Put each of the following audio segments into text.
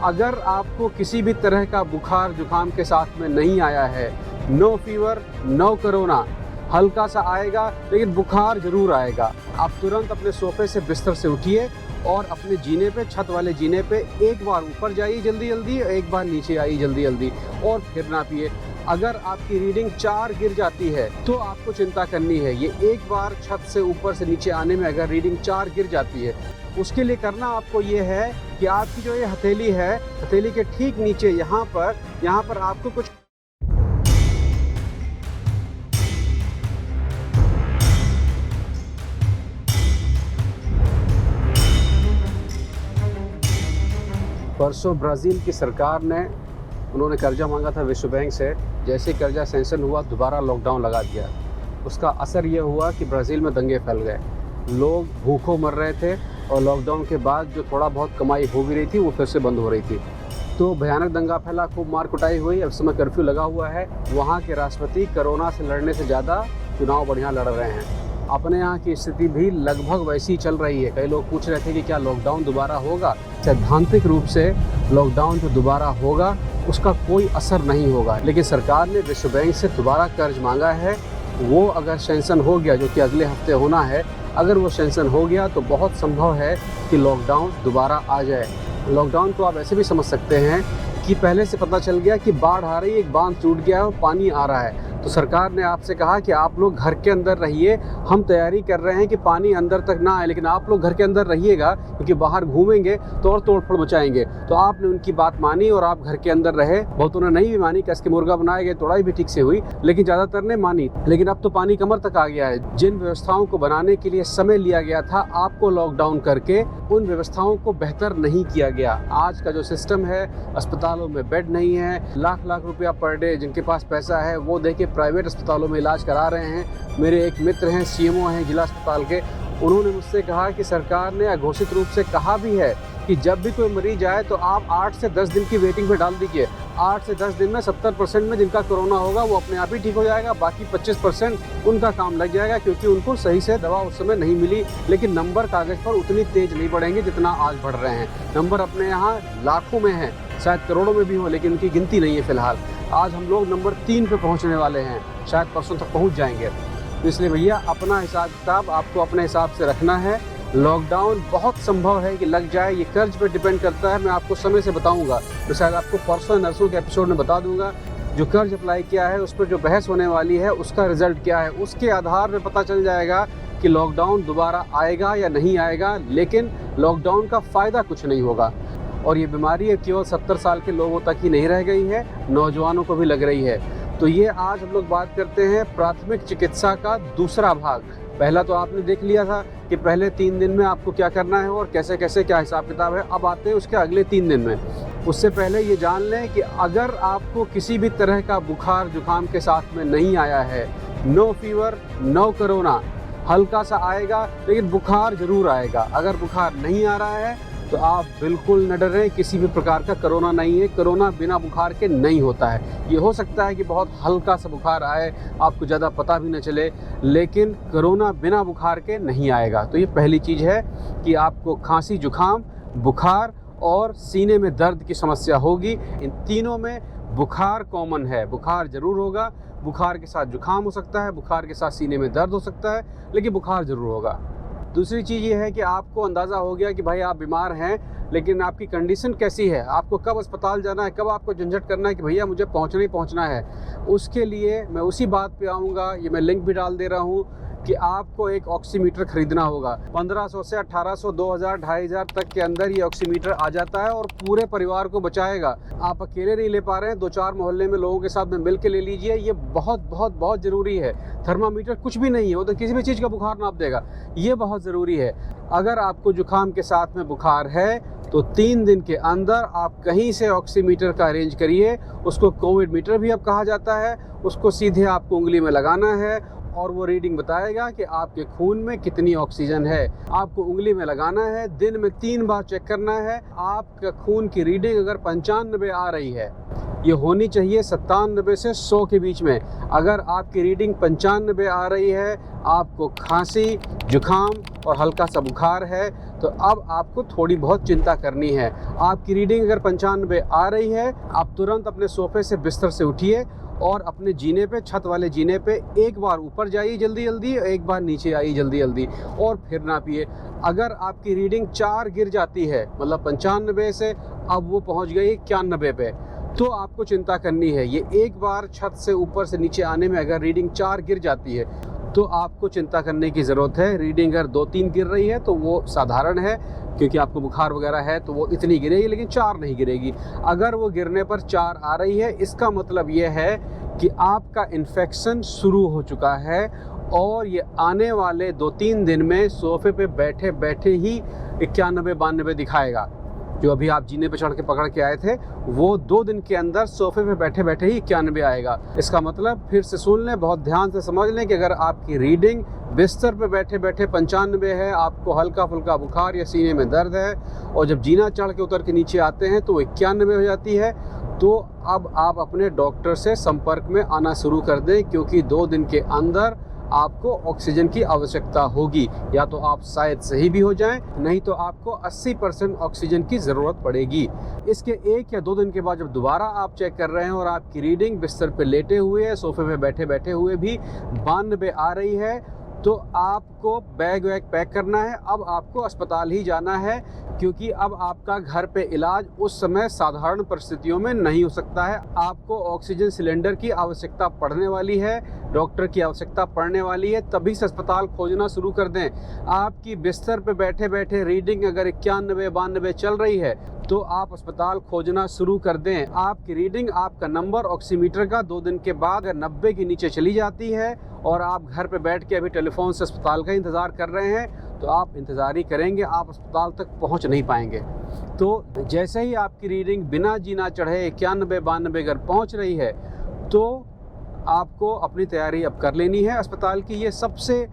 अगर आपको किसी भी तरह का बुखार जुकाम के साथ में नहीं आया है, नो फीवर, नो कोरोना, हल्का सा आएगा लेकिन बुखार जरूर आएगा, आप तुरंत अपने सोफे से बिस्तर से उठिए और अपने जीने पे, छत वाले जीने पे एक बार ऊपर जाइए जल्दी जल्दी, एक बार नीचे आइए जल्दी जल्दी और फिर नापिए। अगर आपकी रीडिंग 4 गिर जाती है तो आपको चिंता करनी है। ये एक बार छत से ऊपर से नीचे आने में अगर रीडिंग 4 गिर जाती है, उसके लिए करना आपको ये है कि आपकी जो ये हथेली है, हथेली के ठीक नीचे यहाँ पर आपको कुछ परसों ब्राज़ील की सरकार ने उन्होंने कर्जा मांगा था विश्व बैंक से। जैसे ही कर्जा सैंक्शन हुआ, दोबारा लॉकडाउन लगा दिया। उसका असर ये हुआ कि ब्राज़ील में दंगे फैल गए, लोग भूखों मर रहे थे और लॉकडाउन के बाद जो थोड़ा बहुत कमाई हो भी रही थी वो फिर से बंद हो रही थी। तो भयानक दंगा फैला, खूब मार कुटाई हुई। अब समय कर्फ्यू लगा हुआ है। वहाँ के राष्ट्रपति कोरोना से लड़ने से ज़्यादा चुनाव बढ़िया लड़ रहे हैं। अपने यहाँ की स्थिति भी लगभग वैसी चल रही है। कई लोग पूछ रहे थे कि क्या लॉकडाउन दोबारा होगा। सैद्धांतिक रूप से लॉकडाउन जो दोबारा होगा उसका कोई असर नहीं होगा, लेकिन सरकार ने विश्व बैंक से दोबारा कर्ज मांगा है। वो अगर सैंक्शन हो गया, जो कि अगले हफ्ते होना है, अगर वो सैंक्शन हो गया तो बहुत संभव है कि लॉकडाउन दोबारा आ जाए। लॉकडाउन को आप ऐसे भी समझ सकते हैं कि पहले से पता चल गया कि बाढ़ आ रही है, एक बांध टूट गया है और पानी आ रहा है, तो सरकार ने आपसे कहा कि आप लोग घर के अंदर रहिए। हम तैयारी कर रहे हैं कि पानी अंदर तक ना आए, लेकिन आप लोग घर के अंदर रहिएगा, क्योंकि बाहर घूमेंगे तो और तोड़फोड़ मचाएंगे। तो आपने उनकी बात मानी और आप घर के अंदर रहे। बहुतों ने नहीं भी मानी, कस के मुर्गा बनाए गए, तोड़ाई भी ठीक से हुई, लेकिन ज़्यादातर ने मानी। लेकिन अब तो पानी कमर तक आ गया है। जिन व्यवस्थाओं को बनाने के लिए समय लिया गया था आपको लॉकडाउन करके, उन व्यवस्थाओं को बेहतर नहीं किया गया। आज का जो सिस्टम है, अस्पतालों में बेड नहीं है, लाख लाख रुपया पर डे जिनके पास पैसा है वो देके प्राइवेट अस्पतालों में इलाज करा रहे हैं। मेरे एक मित्र हैं, सीएमओ हैं जिला अस्पताल के, उन्होंने मुझसे कहा कि सरकार ने अघोषित रूप से कहा भी है कि जब भी कोई मरीज आए तो आप 8 से 10 दिन की वेटिंग पे डाल दीजिए। 8 से 10 दिन में 70% में जिनका कोरोना होगा वो अपने आप ही ठीक हो जाएगा, बाकी 25% उनका काम लग जाएगा, क्योंकि उनको सही से दवा उस समय नहीं मिली। लेकिन नंबर कागज़ पर उतनी तेज नहीं बढ़ेंगे जितना आज बढ़ रहे हैं। नंबर अपने यहाँ लाखों में हैं, शायद करोड़ों में भी हो, लेकिन उनकी गिनती नहीं है फिलहाल। आज हम लोग नंबर 3 पे पहुँचने वाले हैं, शायद परसों तक पहुँच जाएंगे। तो इसलिए भैया अपना हिसाब किताब आपको अपने हिसाब से रखना है। लॉकडाउन बहुत संभव है कि लग जाए, ये कर्ज पे डिपेंड करता है। मैं आपको समय से बताऊंगा, तो शायद आपको परसों नर्सों के एपिसोड में बता दूंगा। जो कर्ज अप्लाई किया है उस पर जो बहस होने वाली है उसका रिजल्ट क्या है, उसके आधार पर पता चल जाएगा कि लॉकडाउन दोबारा आएगा या नहीं आएगा। लेकिन लॉकडाउन का फ़ायदा कुछ नहीं होगा। और ये बीमारी है केवल 70 साल के लोगों तक ही नहीं रह गई है, नौजवानों को भी लग रही है। तो ये आज हम लोग बात करते हैं प्राथमिक चिकित्सा का दूसरा भाग। पहला तो आपने देख लिया था कि पहले 3 दिन में आपको क्या करना है और कैसे कैसे क्या हिसाब किताब है। अब आते हैं उसके अगले 3 दिन में। उससे पहले ये जान लें कि अगर आपको किसी भी तरह का बुखार जुकाम के साथ में नहीं आया है, नो फीवर, नो कोरोना, हल्का सा आएगा लेकिन बुखार जरूर आएगा। अगर बुखार नहीं आ रहा है तो आप बिल्कुल न डरें, किसी भी प्रकार का कोरोना नहीं है। कोरोना बिना बुखार के नहीं होता है। ये हो सकता है कि बहुत हल्का सा बुखार आए, आपको ज़्यादा पता भी न चले, लेकिन कोरोना बिना बुखार के नहीं आएगा। तो ये पहली चीज़ है कि आपको खांसी, जुकाम, बुखार और सीने में दर्द की समस्या होगी। इन तीनों में बुखार कॉमन है, बुखार ज़रूर होगा। बुखार के साथ जुकाम हो सकता है, बुखार के साथ सीने में दर्द हो सकता है, लेकिन बुखार ज़रूर होगा। दूसरी चीज़ ये है कि आपको अंदाज़ा हो गया कि भाई आप बीमार हैं, लेकिन आपकी कंडीशन कैसी है, आपको कब अस्पताल जाना है, कब आपको झंझट करना है कि भैया मुझे पहुंचना ही पहुंचना है। उसके लिए मैं उसी बात पे आऊँगा, ये मैं लिंक भी डाल दे रहा हूँ कि आपको एक ऑक्सीमीटर खरीदना होगा। 1500 से 1800, 2000, 2500 तक के अंदर ये ऑक्सीमीटर आ जाता है और पूरे परिवार को बचाएगा। आप अकेले नहीं ले पा रहे हैं, 2-4 मोहल्ले में लोगों के साथ में मिल के ले लीजिए। ये बहुत बहुत बहुत ज़रूरी है। थर्मामीटर कुछ भी नहीं है, वो तो किसी भी चीज़ का बुखार नाप देगा। ये बहुत ज़रूरी है। अगर आपको जुकाम के साथ में बुखार है तो 3 दिन के अंदर आप कहीं से ऑक्सीमीटर का अरेंज करिए। उसको कोविड मीटर भी अब कहा जाता है। उसको सीधे आपको उंगली में लगाना है और वो रीडिंग बताएगा कि आपके खून में कितनी ऑक्सीजन है। आपको उंगली में लगाना है, दिन में 3 बार चेक करना है। आपका खून की रीडिंग अगर 95 आ रही है ये होनी चाहिए 97 से 100 के बीच में। अगर आपकी रीडिंग 95 आ रही है, आपको खांसी, जुखाम और हल्का सा बुखार है, तो अब आपको थोड़ी बहुत चिंता करनी है। आपकी रीडिंग अगर 95 आ रही है, आप तुरंत अपने सोफे से, बिस्तर से उठिए और अपने जीने पे, छत वाले जीने पे एक बार ऊपर जाइए जल्दी जल्दी, एक बार नीचे आइए जल्दी जल्दी, और फिर नापिए। अगर आपकी रीडिंग 4 गिर जाती है, मतलब 95 से अब वो पहुंच गई 91 पे, तो आपको चिंता करनी है। ये एक बार छत से ऊपर से नीचे आने में अगर रीडिंग 4 गिर जाती है तो आपको चिंता करने की ज़रूरत है। रीडिंग अगर 2-3 गिर रही है तो वो साधारण है, क्योंकि आपको बुखार वगैरह है तो वो इतनी गिरेगी, लेकिन 4 नहीं गिरेगी। अगर वो गिरने पर 4 आ रही है, इसका मतलब ये है कि आपका इन्फेक्शन शुरू हो चुका है और ये आने वाले 2-3 दिन में सोफे पे बैठे बैठे ही 91-92 दिखाएगा। जो अभी आप जीने पे चढ़ के पकड़ के आए थे, वो 2 दिन के अंदर सोफे पे बैठे बैठे ही 91 आएगा। इसका मतलब, फिर से सुन लें, बहुत ध्यान से समझ लें कि अगर आपकी रीडिंग बिस्तर पे बैठे बैठे 95 है, आपको हल्का फुल्का बुखार या सीने में दर्द है, और जब जीना चढ़ के उतर के नीचे आते हैं तो वो 91 हो जाती है, तो अब आप अपने डॉक्टर से संपर्क में आना शुरू कर दें, क्योंकि 2 दिन के अंदर आपको ऑक्सीजन की आवश्यकता होगी। या तो आप शायद सही भी हो जाएं, नहीं तो आपको 80% ऑक्सीजन की ज़रूरत पड़ेगी। इसके 1 या 2 दिन के बाद जब दोबारा आप चेक कर रहे हैं और आपकी रीडिंग बिस्तर पे लेटे हुए, सोफे पे बैठे बैठे हुए भी 92 आ रही है, तो आपको बैग वैग पैक करना है। अब आपको अस्पताल ही जाना है, क्योंकि अब आपका घर पे इलाज उस समय साधारण परिस्थितियों में नहीं हो सकता है। आपको ऑक्सीजन सिलेंडर की आवश्यकता पड़ने वाली है, डॉक्टर की आवश्यकता पड़ने वाली है, तभी से अस्पताल खोजना शुरू कर दें। आपकी बिस्तर पे बैठे बैठे रीडिंग अगर 91-92 चल रही है तो आप अस्पताल खोजना शुरू कर दें। आपकी रीडिंग, आपका नंबर ऑक्सीमीटर का 2 दिन के बाद अगर 90 के नीचे चली जाती है और आप घर पे बैठ के अभी टेलीफोन से अस्पताल का इंतज़ार कर रहे हैं, तो आप इंतज़ार ही करेंगे, आप अस्पताल तक पहुंच नहीं पाएंगे। तो जैसे ही आपकी रीडिंग बिना जीना चढ़े 91-92 अगर पहुंच रही है, तो आपको अपनी तैयारी अब कर लेनी है अस्पताल की। ये सबसे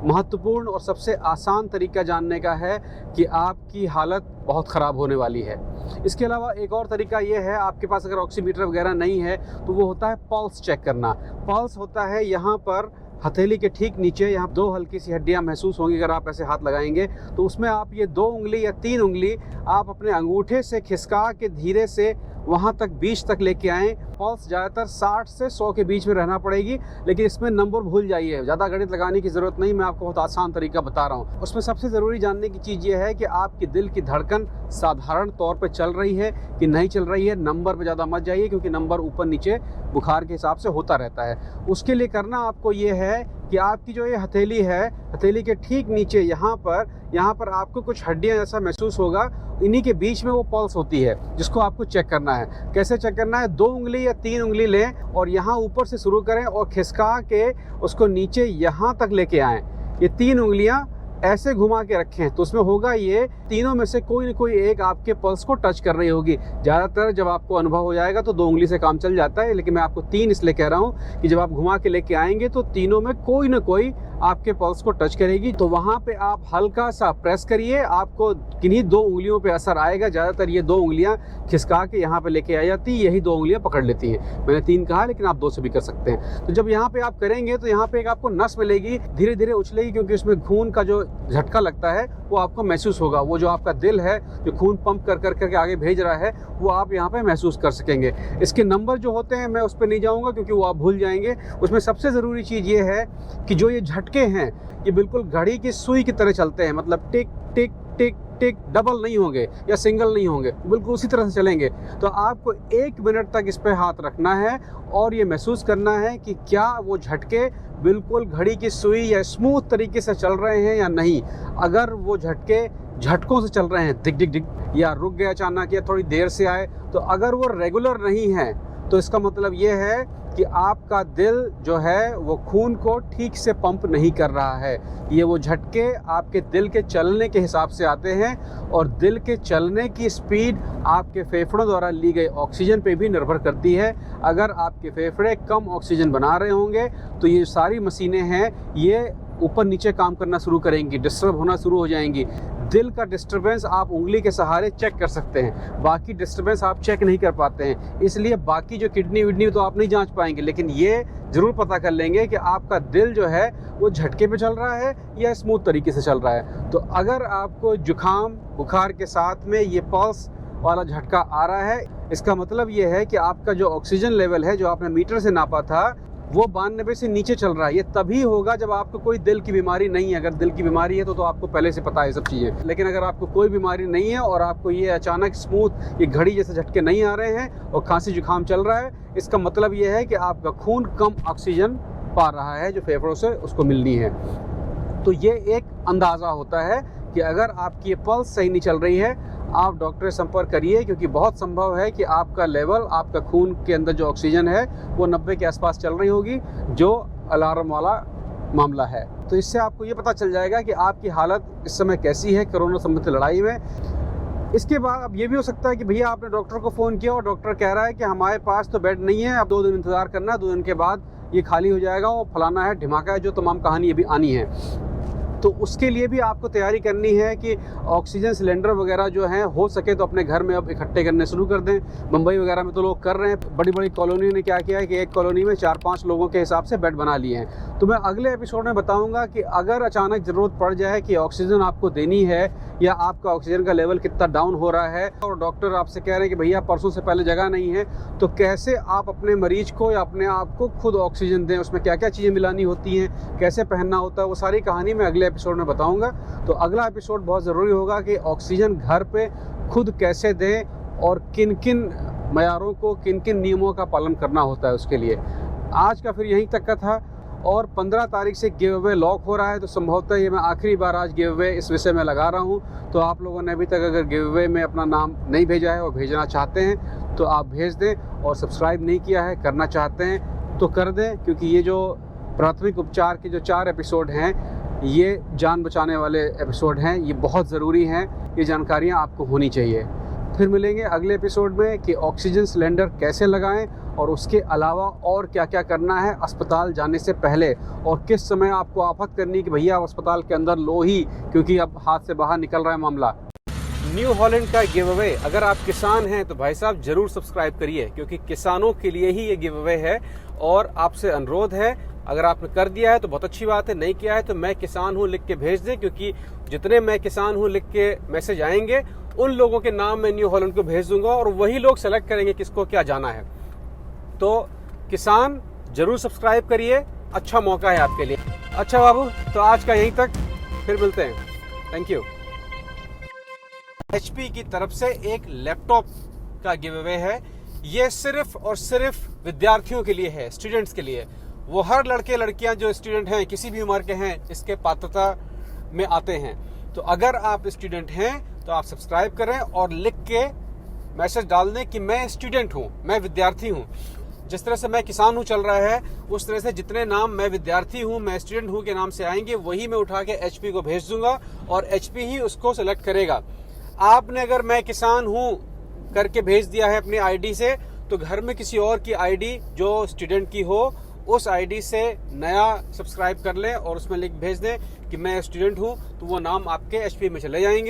महत्वपूर्ण और सबसे आसान तरीका जानने का है कि आपकी हालत बहुत ख़राब होने वाली है। इसके अलावा एक और तरीका ये है, आपके पास अगर ऑक्सीमीटर वगैरह नहीं है तो वो होता है पल्स चेक करना। पल्स होता है यहाँ पर हथेली के ठीक नीचे, यहाँ 2 हल्की सी हड्डियाँ महसूस होंगी। अगर आप ऐसे हाथ लगाएंगे तो उसमें आप ये 2 उंगली या 3 उंगली आप अपने अंगूठे से खिसका के धीरे से वहाँ तक, बीच तक लेके आएँ। पल्स ज़्यादातर 60 से 100 के बीच में रहना पड़ेगी, लेकिन इसमें नंबर भूल जाइए, ज़्यादा गणित लगाने की ज़रूरत नहीं। मैं आपको बहुत आसान तरीका बता रहा हूँ। उसमें सबसे ज़रूरी जानने की चीज़ ये है कि आपकी दिल की धड़कन साधारण तौर पे चल रही है कि नहीं चल रही है। नंबर पे ज़्यादा मत जाइए, क्योंकि नंबर ऊपर नीचे बुखार के हिसाब से होता रहता है। उसके लिए करना आपको ये है कि आपकी जो ये हथेली है, हथेली के ठीक नीचे यहाँ पर आपको कुछ हड्डियाँ जैसा महसूस होगा, इन्हीं के बीच में वो पल्स होती है, जिसको आपको चेक करना है। कैसे चेक करना है? 2 उंगली या 3 उंगली लें और यहाँ ऊपर से शुरू करें और खिसका के उसको नीचे यहाँ तक लेके आएँ। ये 3 उंगलियाँ ऐसे घुमा के रखें, तो उसमें होगा ये, तीनों में से कोई न कोई एक आपके पल्स को टच कर रही होगी। ज़्यादातर जब आपको अनुभव हो जाएगा तो 2 उंगली से काम चल जाता है, लेकिन मैं आपको 3 इसलिए कह रहा हूँ कि जब आप घुमा के लेके आएंगे तो तीनों में कोई न कोई आपके पल्स को टच करेगी। तो वहाँ पे आप हल्का सा प्रेस करिए, आपको किन्हीं 2 उंगलियों पे असर आएगा। ज़्यादातर ये 2 उंगलियाँ खिसका के यहाँ पे लेके आ जाती, यही 2 उंगलियाँ पकड़ लेती हैं। मैंने 3 कहा, लेकिन आप 2 से भी कर सकते हैं। तो जब यहाँ पे आप करेंगे तो यहाँ पे एक आपको नस मिलेगी, धीरे धीरे उछलेगी, क्योंकि उसमें खून का जो झटका लगता है वो आपको महसूस होगा। वो जो आपका दिल है जो खून पंप कर करके आगे भेज रहा है, वो आप यहाँ पे महसूस कर सकेंगे। इसके नंबर जो होते हैं मैं उस पर नहीं जाऊँगा, क्योंकि वो आप भूल जाएंगे। उसमें सबसे ज़रूरी चीज़ ये है कि जो ये झटके हैं ये बिल्कुल घड़ी की सुई की तरह चलते हैं, मतलब टिक टिक टिक टिक, डबल नहीं होंगे या सिंगल नहीं होंगे, बिल्कुल उसी तरह से चलेंगे। तो आपको 1 मिनट तक इस पे हाथ रखना है और ये महसूस करना है कि क्या वो झटके बिल्कुल घड़ी की सुई या स्मूथ तरीके से चल रहे हैं या नहीं। अगर वो झटके झटकों से चल रहे हैं, दिक दिक दिक, या रुक गए अचानक या थोड़ी देर से आए, तो अगर वो रेगुलर नहीं है तो इसका मतलब ये है कि आपका दिल जो है वो खून को ठीक से पंप नहीं कर रहा है। ये वो झटके आपके दिल के चलने के हिसाब से आते हैं, और दिल के चलने की स्पीड आपके फेफड़ों द्वारा ली गई ऑक्सीजन पे भी निर्भर करती है। अगर आपके फेफड़े कम ऑक्सीजन बना रहे होंगे तो ये सारी मशीनें हैं, ये ऊपर नीचे काम करना शुरू करेंगी, डिस्टर्ब होना शुरू हो जाएंगी। दिल का डिस्टर्बेंस आप उंगली के सहारे चेक कर सकते हैं, बाकी डिस्टर्बेंस आप चेक नहीं कर पाते हैं। इसलिए बाकी जो किडनी विडनी तो आप नहीं जांच पाएंगे, लेकिन ये ज़रूर पता कर लेंगे कि आपका दिल जो है वो झटके पे चल रहा है या स्मूथ तरीके से चल रहा है। तो अगर आपको जुकाम बुखार के साथ में ये पल्स वाला झटका आ रहा है, इसका मतलब ये है कि आपका जो ऑक्सीजन लेवल है जो आपने मीटर से नापा था वो 92 से नीचे चल रहा है। ये तभी होगा जब आपको कोई दिल की बीमारी नहीं है। अगर दिल की बीमारी है तो आपको पहले से पता है सब चीज़ें, लेकिन अगर आपको कोई बीमारी नहीं है और आपको ये अचानक स्मूथ ये घड़ी जैसे झटके नहीं आ रहे हैं और खांसी जुकाम चल रहा है, इसका मतलब ये है कि आपका खून कम ऑक्सीजन पा रहा है जो फेफड़ों से उसको मिलनी है। तो ये एक अंदाज़ा होता है कि अगर आपकी ये पल्स सही नहीं चल रही है, आप डॉक्टर से संपर्क करिए, क्योंकि बहुत संभव है कि आपका लेवल, आपका खून के अंदर जो ऑक्सीजन है वो 90 के आसपास चल रही होगी, जो अलार्म वाला मामला है। तो इससे आपको ये पता चल जाएगा कि आपकी हालत इस समय कैसी है कोरोना संबंधित लड़ाई में। इसके बाद अब ये भी हो सकता है कि भैया आपने डॉक्टर को फ़ोन किया और डॉक्टर कह रहा है कि हमारे पास तो बेड नहीं है, अब 2 दिन इंतज़ार करना, 2 दिन के बाद ये खाली हो जाएगा और फलाना है ढिमाका है, जो तमाम कहानी अभी आनी है। तो उसके लिए भी आपको तैयारी करनी है कि ऑक्सीजन सिलेंडर वगैरह जो हैं हो सके तो अपने घर में अब इकट्ठे करने शुरू कर दें। मुंबई वगैरह में तो लोग कर रहे हैं। बड़ी बड़ी कॉलोनी ने क्या किया है कि एक कॉलोनी में 4-5 लोगों के हिसाब से बेड बना लिए हैं। तो मैं अगले एपिसोड में बताऊंगा कि अगर अचानक ज़रूरत पड़ जाए कि ऑक्सीजन आपको देनी है या आपका ऑक्सीजन का लेवल कितना डाउन हो रहा है और डॉक्टर आपसे कह रहे हैं कि भैया परसों से पहले जगह नहीं है, तो कैसे आप अपने मरीज को या अपने आप को खुद ऑक्सीजन दें, उसमें क्या क्या चीज़ें मिलानी होती हैं, कैसे पहनना होता है, वो सारी कहानी मैं अगले एपिसोड में बताऊंगा। तो अगला एपिसोड बहुत ज़रूरी होगा कि ऑक्सीजन घर पे खुद कैसे दें और किन किन मयारों को, किन किन नियमों का पालन करना होता है उसके लिए। आज का फिर यहीं तक का था और 15 तारीख से गिव अवे लॉक हो रहा है, तो संभवतः ये मैं आखिरी बार आज गिव अवे इस विषय में लगा रहा हूँ। तो आप लोगों ने अभी तक अगर गिव अवे में अपना नाम नहीं भेजा है और भेजना चाहते हैं तो आप भेज दें, और सब्सक्राइब नहीं किया है, करना चाहते हैं तो कर दें, क्योंकि ये जो प्राथमिक उपचार के जो 4 एपिसोड हैं ये जान बचाने वाले एपिसोड हैं, ये बहुत ज़रूरी हैं, ये जानकारियाँ आपको होनी चाहिए। फिर मिलेंगे अगले एपिसोड में कि ऑक्सीजन सिलेंडर कैसे लगाएं और उसके अलावा और क्या क्या करना है अस्पताल जाने से पहले, और किस समय आपको आफत करनी कि भैया अस्पताल के अंदर लो ही, क्योंकि अब हाथ से बाहर निकल रहा है मामला। न्यू हॉलैंड का गिव अवे, अगर आप किसान हैं तो भाई साहब जरूर सब्सक्राइब करिए, क्योंकि किसानों के लिए ही ये गिव अवे है। और आपसे अनुरोध है, अगर आपने कर दिया है तो बहुत अच्छी बात है, नहीं किया है तो मैं किसान हूँ लिख के भेज दें, क्योंकि जितने मैं किसान हूँ लिख के मैसेज आएंगे उन लोगों के नाम मैं न्यू हॉलैंड को भेज दूंगा और वही लोग सेलेक्ट करेंगे किसको क्या जाना है। तो किसान जरूर सब्सक्राइब करिए, अच्छा मौका है आपके लिए। अच्छा बाबू, तो आज का यहीं तक, फिर मिलते हैं। Thank you. HP की तरफ से एक लैपटॉप का गिव अवे है, ये सिर्फ और सिर्फ विद्यार्थियों के लिए है, स्टूडेंट्स के लिए। वो हर लड़के लड़कियां जो स्टूडेंट हैं, किसी भी उम्र के हैं, इसके पात्रता में आते हैं। तो अगर आप स्टूडेंट हैं तो आप सब्सक्राइब करें और लिख के मैसेज डाल दें कि मैं स्टूडेंट हूं, मैं विद्यार्थी हूं। जिस तरह से मैं किसान हूं चल रहा है, उस तरह से जितने नाम मैं विद्यार्थी हूं, मैं स्टूडेंट हूं के नाम से आएंगे, वही मैं उठा के HP को भेज दूंगा और HP ही उसको सेलेक्ट करेगा। आपने अगर मैं किसान हूं करके भेज दिया है अपनी ID से, तो घर में किसी और की ID जो स्टूडेंट की हो, उस ID से नया सब्सक्राइब कर लें और उसमें लिंक भेज दें कि मैं स्टूडेंट हूं, तो वो नाम आपके HP में चले जाएंगे।